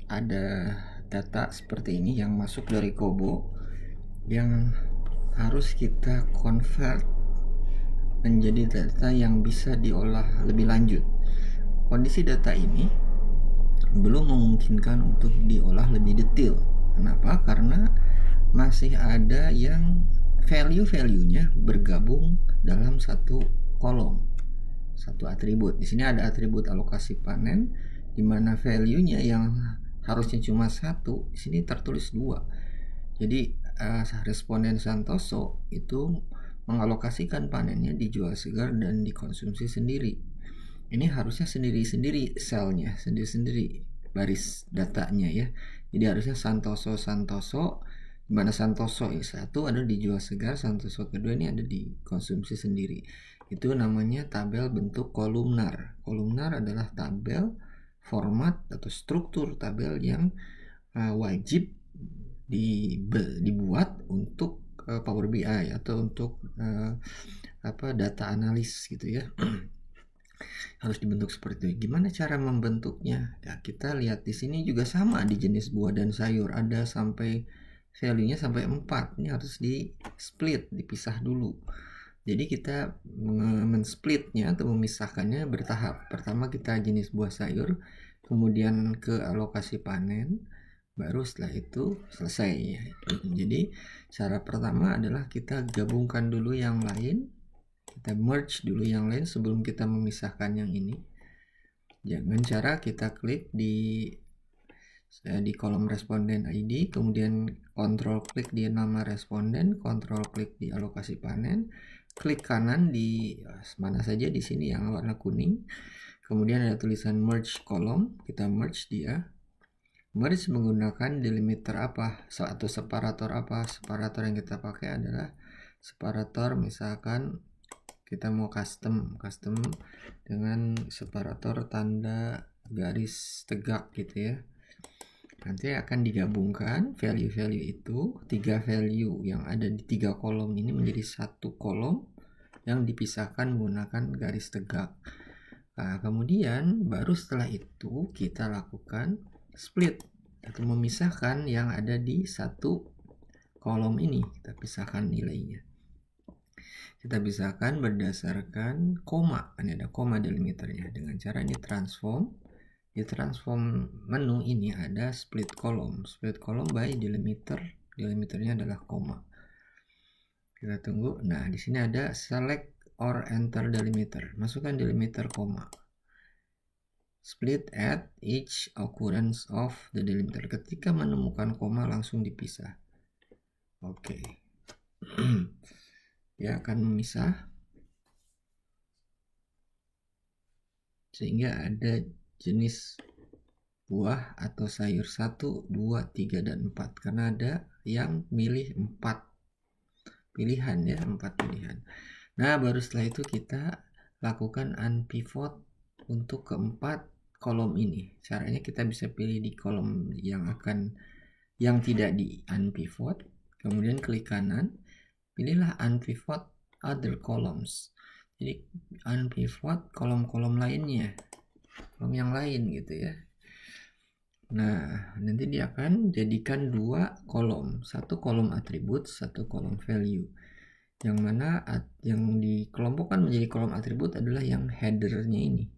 ada data seperti ini yang masuk dari Kobo yang harus kita convert menjadi data yang bisa diolah lebih lanjut. Kondisi data ini belum memungkinkan untuk diolah lebih detail. Kenapa? Karena masih ada yang value-nya bergabung dalam satu kolom, satu atribut. Di sini ada atribut alokasi panen, di mana value-nya yang harusnya cuma satu, di sini tertulis 2. Jadi responden Santoso itu mengalokasikan panennya dijual segar dan dikonsumsi sendiri. Ini harusnya sendiri-sendiri selnya, sendiri-sendiri baris datanya ya. Jadi harusnya Santoso, di mana Santoso satu ada dijual segar, Santoso kedua ini ada dikonsumsi sendiri. Itu namanya tabel bentuk kolumnar. Kolumnar adalah tabel format atau struktur tabel yang wajib dibuat untuk Power BI atau untuk data analis gitu ya. Harus dibentuk seperti itu. Gimana cara membentuknya? Ya, kita lihat di sini juga sama di jenis buah dan sayur, ada sampai value-nya sampai 4. Ini harus di split, dipisah dulu. Jadi kita men-splitnya atau memisahkannya bertahap. Pertama kita jenis buah sayur, kemudian ke alokasi panen, baru setelah itu selesai. Jadi cara pertama adalah kita gabungkan dulu yang lain, kita merge dulu yang lain sebelum kita memisahkan yang ini. Jangan cara kita klik di kolom responden ID, kemudian kontrol klik di nama responden, kontrol klik di alokasi panen, klik kanan di mana saja di sini yang warna kuning, kemudian ada tulisan merge kolom, kita merge dia. Merge menggunakan delimiter apa atau separator apa? Separator yang kita pakai adalah separator, misalkan kita mau custom dengan separator tanda garis tegak gitu ya. Nanti akan digabungkan value-value itu, 3 value yang ada di 3 kolom ini menjadi satu kolom yang dipisahkan menggunakan garis tegak. Nah, kemudian baru setelah itu kita lakukan split atau memisahkan yang ada di satu kolom ini. Kita pisahkan nilainya. Kita pisahkan berdasarkan koma. Ini ada koma delimiternya. Dengan cara ini transform. Di transform menu ini ada split column. Split column by delimiter. Delimiternya adalah koma. Kita tunggu. Nah, di sini ada select or enter delimiter. Masukkan delimiter koma. Split at each occurrence of the delimiter. Ketika menemukan koma langsung dipisah. Oke. Dia akan memisah sehingga ada jenis buah atau sayur 1, 2, 3, dan 4. Karena ada yang milih 4 pilihan ya, 4 pilihan. Nah, baru setelah itu kita lakukan unpivot untuk keempat kolom ini. Caranya kita bisa pilih di kolom yang tidak di unpivot, kemudian klik kanan, pilihlah unpivot other columns. Jadi unpivot kolom-kolom lainnya, kolom yang lain gitu ya. Nah, nanti dia akan jadikan 2 kolom, satu kolom atribut, satu kolom value. Yang mana yang dikelompokkan menjadi kolom atribut adalah yang headernya ini.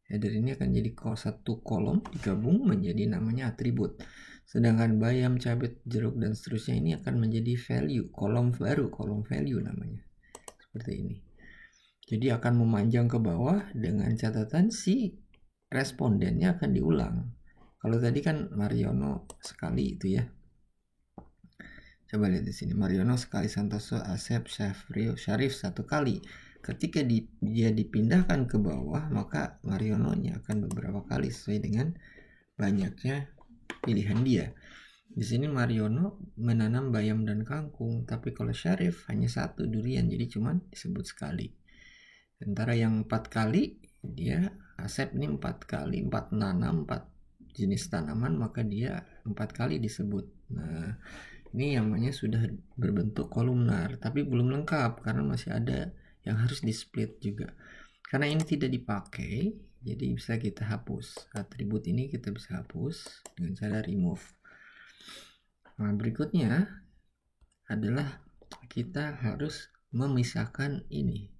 Header ini akan jadi satu kolom digabung menjadi namanya atribut. Sedangkan bayam, cabai, jeruk, dan seterusnya ini akan menjadi value, kolom baru, kolom value namanya. Seperti ini. Jadi akan memanjang ke bawah dengan catatan si respondennya akan diulang. Kalau tadi kan Mariono sekali itu ya. Coba lihat di sini. Mariono sekali, Santoso, Asep, Syarif 1 kali. Ketika dia dipindahkan ke bawah, maka Mariono-nya akan beberapa kali sesuai dengan banyaknya pilihan dia. Di sini Mariono menanam bayam dan kangkung, tapi kalau Syarif hanya 1 durian, jadi cuma disebut sekali. Sementara yang 4 kali, dia Asep ini 4 kali, 4 nanam 4 jenis tanaman, maka dia 4 kali disebut. Nah, ini namanya sudah berbentuk kolumnar, tapi belum lengkap karena masih ada yang harus di split juga. Karena ini tidak dipakai, Jadi bisa kita hapus. Atribut ini kita bisa hapus dengan cara remove. Nah, berikutnya adalah kita harus memisahkan ini.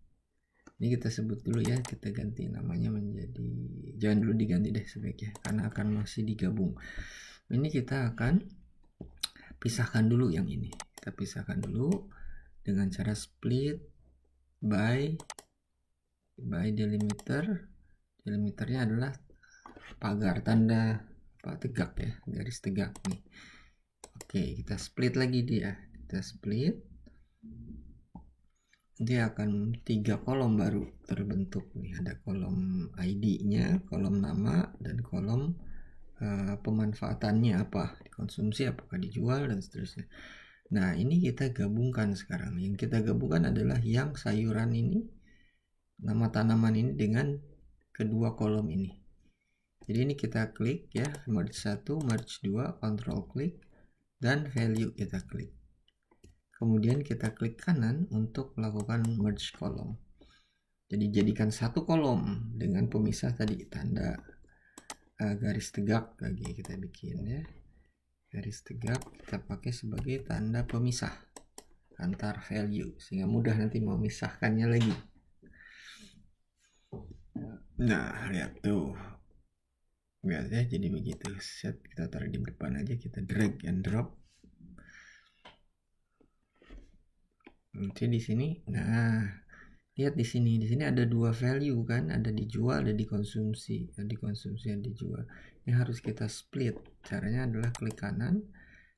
Ini kita sebut dulu ya, kita ganti namanya menjadi, jangan dulu diganti deh sebaiknya, karena akan masih digabung. Ini kita akan pisahkan dulu yang ini. Kita pisahkan dulu dengan cara split by delimiter. Delimiternya adalah pagar, tanda tegak ya, garis tegak nih. Oke, kita split lagi dia. Kita split. Dia akan 3 kolom baru terbentuk nih. Ada kolom ID-nya, kolom nama, dan kolom pemanfaatannya apa, dikonsumsi, apakah dijual, dan seterusnya. Nah, ini kita gabungkan sekarang. Yang kita gabungkan adalah yang sayuran ini, nama tanaman ini dengan kedua kolom ini. Jadi ini kita klik ya, merge 1, merge 2, control klik, dan value kita klik. Kemudian kita klik kanan untuk melakukan merge kolom. Jadi jadikan satu kolom dengan pemisah tadi, tanda garis tegak lagi kita bikin ya. Garis tegak kita pakai sebagai tanda pemisah antar value sehingga mudah nanti memisahkannya lagi. Nah, lihat tuh. Lihat ya, jadi begitu. Set, kita taruh di depan aja, kita drag and drop. Nanti di sini, nah, lihat di sini ada dua value kan, ada dijual, ada dikonsumsi, ada dikonsumsi, ada dijual. Ini harus kita split. Caranya adalah klik kanan,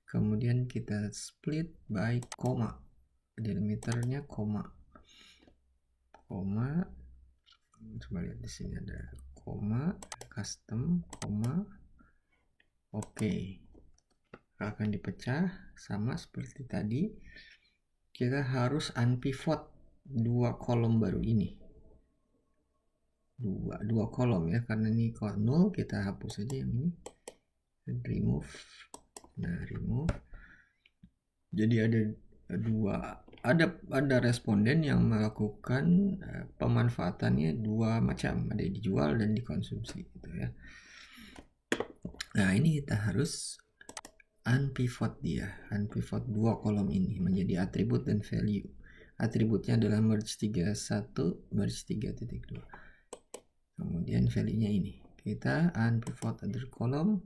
kemudian kita split by koma. Delimiternya koma. Coba lihat di sini ada koma, custom, koma. Oke. Akan dipecah sama seperti tadi. Kita harus unpivot dua kolom baru ini. Dua kolom ya, karena ini 0 kita hapus aja yang ini. Remove. Nah, remove. Jadi ada responden yang melakukan pemanfaatannya dua macam, ada dijual dan dikonsumsi gitu ya. Nah, ini kita harus unpivot unpivot dua kolom ini menjadi atribut dan value. Atributnya adalah merge 31, merge 3.2. Kemudian value-nya ini. Kita unpivot other column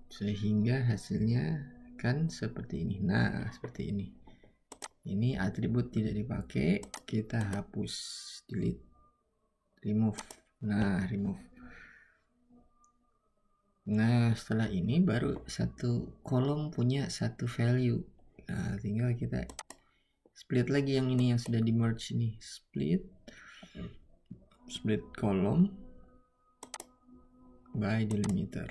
sehingga hasilnya kan seperti ini. Nah, seperti ini. Ini atribut tidak dipakai, kita hapus, delete, remove. Nah, remove. Nah, setelah ini baru satu kolom punya satu value. Nah, tinggal kita split lagi yang ini yang sudah di merge ini. Split kolom by delimiter.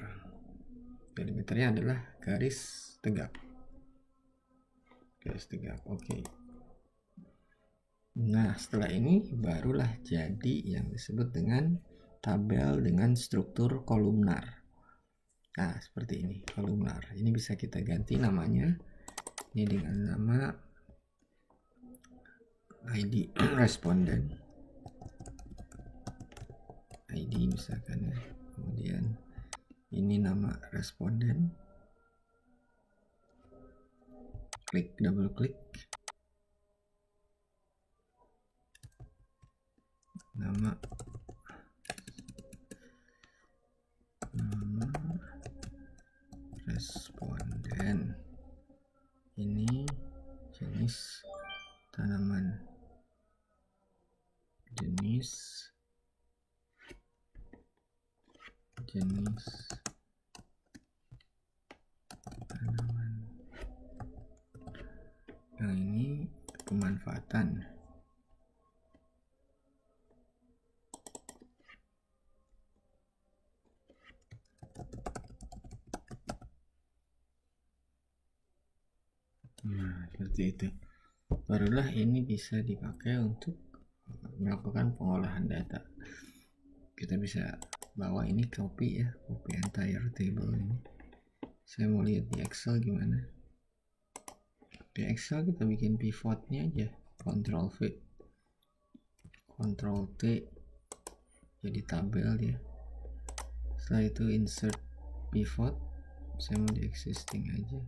Delimiternya adalah garis tegak. Garis tegak, oke. Nah, setelah ini barulah jadi yang disebut dengan tabel dengan struktur kolumnar. Nah, seperti ini, kolumnar. Ini bisa kita ganti namanya. Ini dengan nama ID responden. ID misalkan ya. Kemudian ini nama responden. Klik, double klik. Nama responden. Ini jenis tanaman. Jenis tanaman. Yang ini pemanfaatan. Nah, seperti itu. Barulah ini bisa dipakai untuk melakukan pengolahan data. Kita bisa bawa ini copy ya, copy entire table ini. Saya mau lihat di Excel gimana. Di Excel kita bikin pivotnya aja, Ctrl V, Ctrl T, jadi tabel dia. Setelah itu insert pivot, saya mau di existing aja.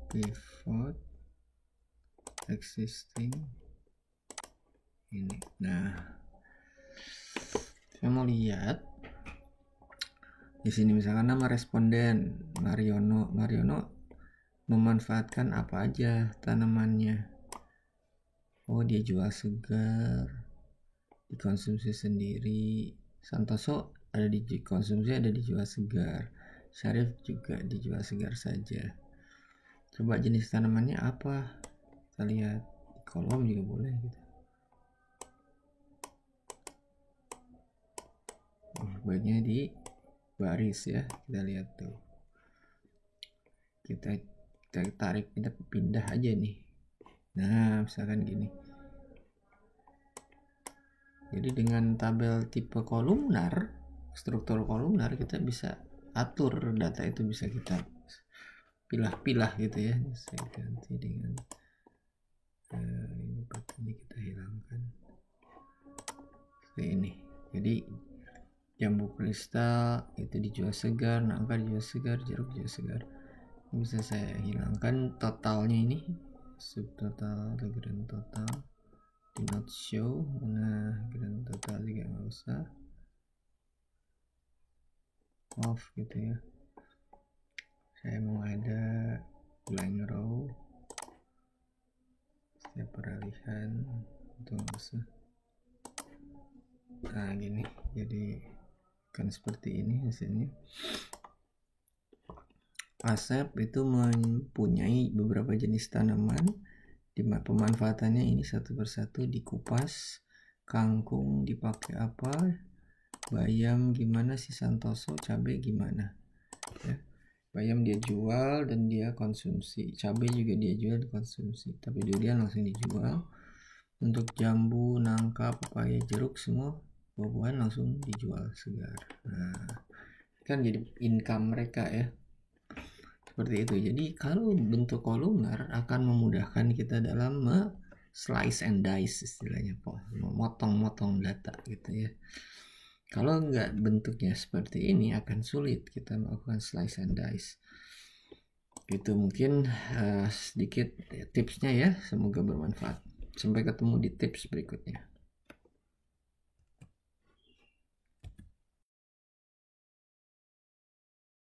Pivot existing ini. Nah, saya mau lihat di sini misalkan nama responden Mariono memanfaatkan apa aja tanamannya. Oh, dia jual segar, dikonsumsi sendiri. Santoso ada dikonsumsi, ada dijual segar. Syarif juga dijual segar saja. Coba jenis tanamannya apa? Kita lihat di kolom juga boleh gitu. Baiknya di baris ya, kita lihat tuh. Kita tarik, kita pindah aja nih. Nah, misalkan gini. Jadi dengan tabel tipe kolumnar, struktur kolumnar, kita bisa atur data itu, bisa kita pilah-pilah gitu ya. Saya ganti dengan ini buttonnya kita hilangkan seperti ini. Jadi jambu kristal itu dijual segar, nangka dijual segar, jeruk dijual segar. Bisa saya hilangkan totalnya ini, subtotal atau grand total, di not show. Nah, grand total juga nggak usah, off gitu ya. Saya mau ada blank row, setiap peralihan itu nggak usah. Nah gini, jadi kan seperti ini hasilnya. Asep itu mempunyai beberapa jenis tanaman, di pemanfaatannya ini satu persatu dikupas. Kangkung dipakai apa, bayam gimana, si Santoso cabai gimana ya. Bayam dia jual dan dia konsumsi, cabai juga dia jual dan konsumsi, tapi durian langsung dijual. Untuk jambu, nangka, pepaya, jeruk, semua buah-buahan langsung dijual segar. Nah, kan jadi income mereka ya, seperti itu. Jadi kalau bentuk kolumnar akan memudahkan kita dalam slice and dice istilahnya, memotong-motong data gitu ya. Kalau nggak bentuknya seperti ini akan sulit kita melakukan slice and dice. Itu mungkin sedikit tipsnya ya, semoga bermanfaat. Sampai ketemu di tips berikutnya.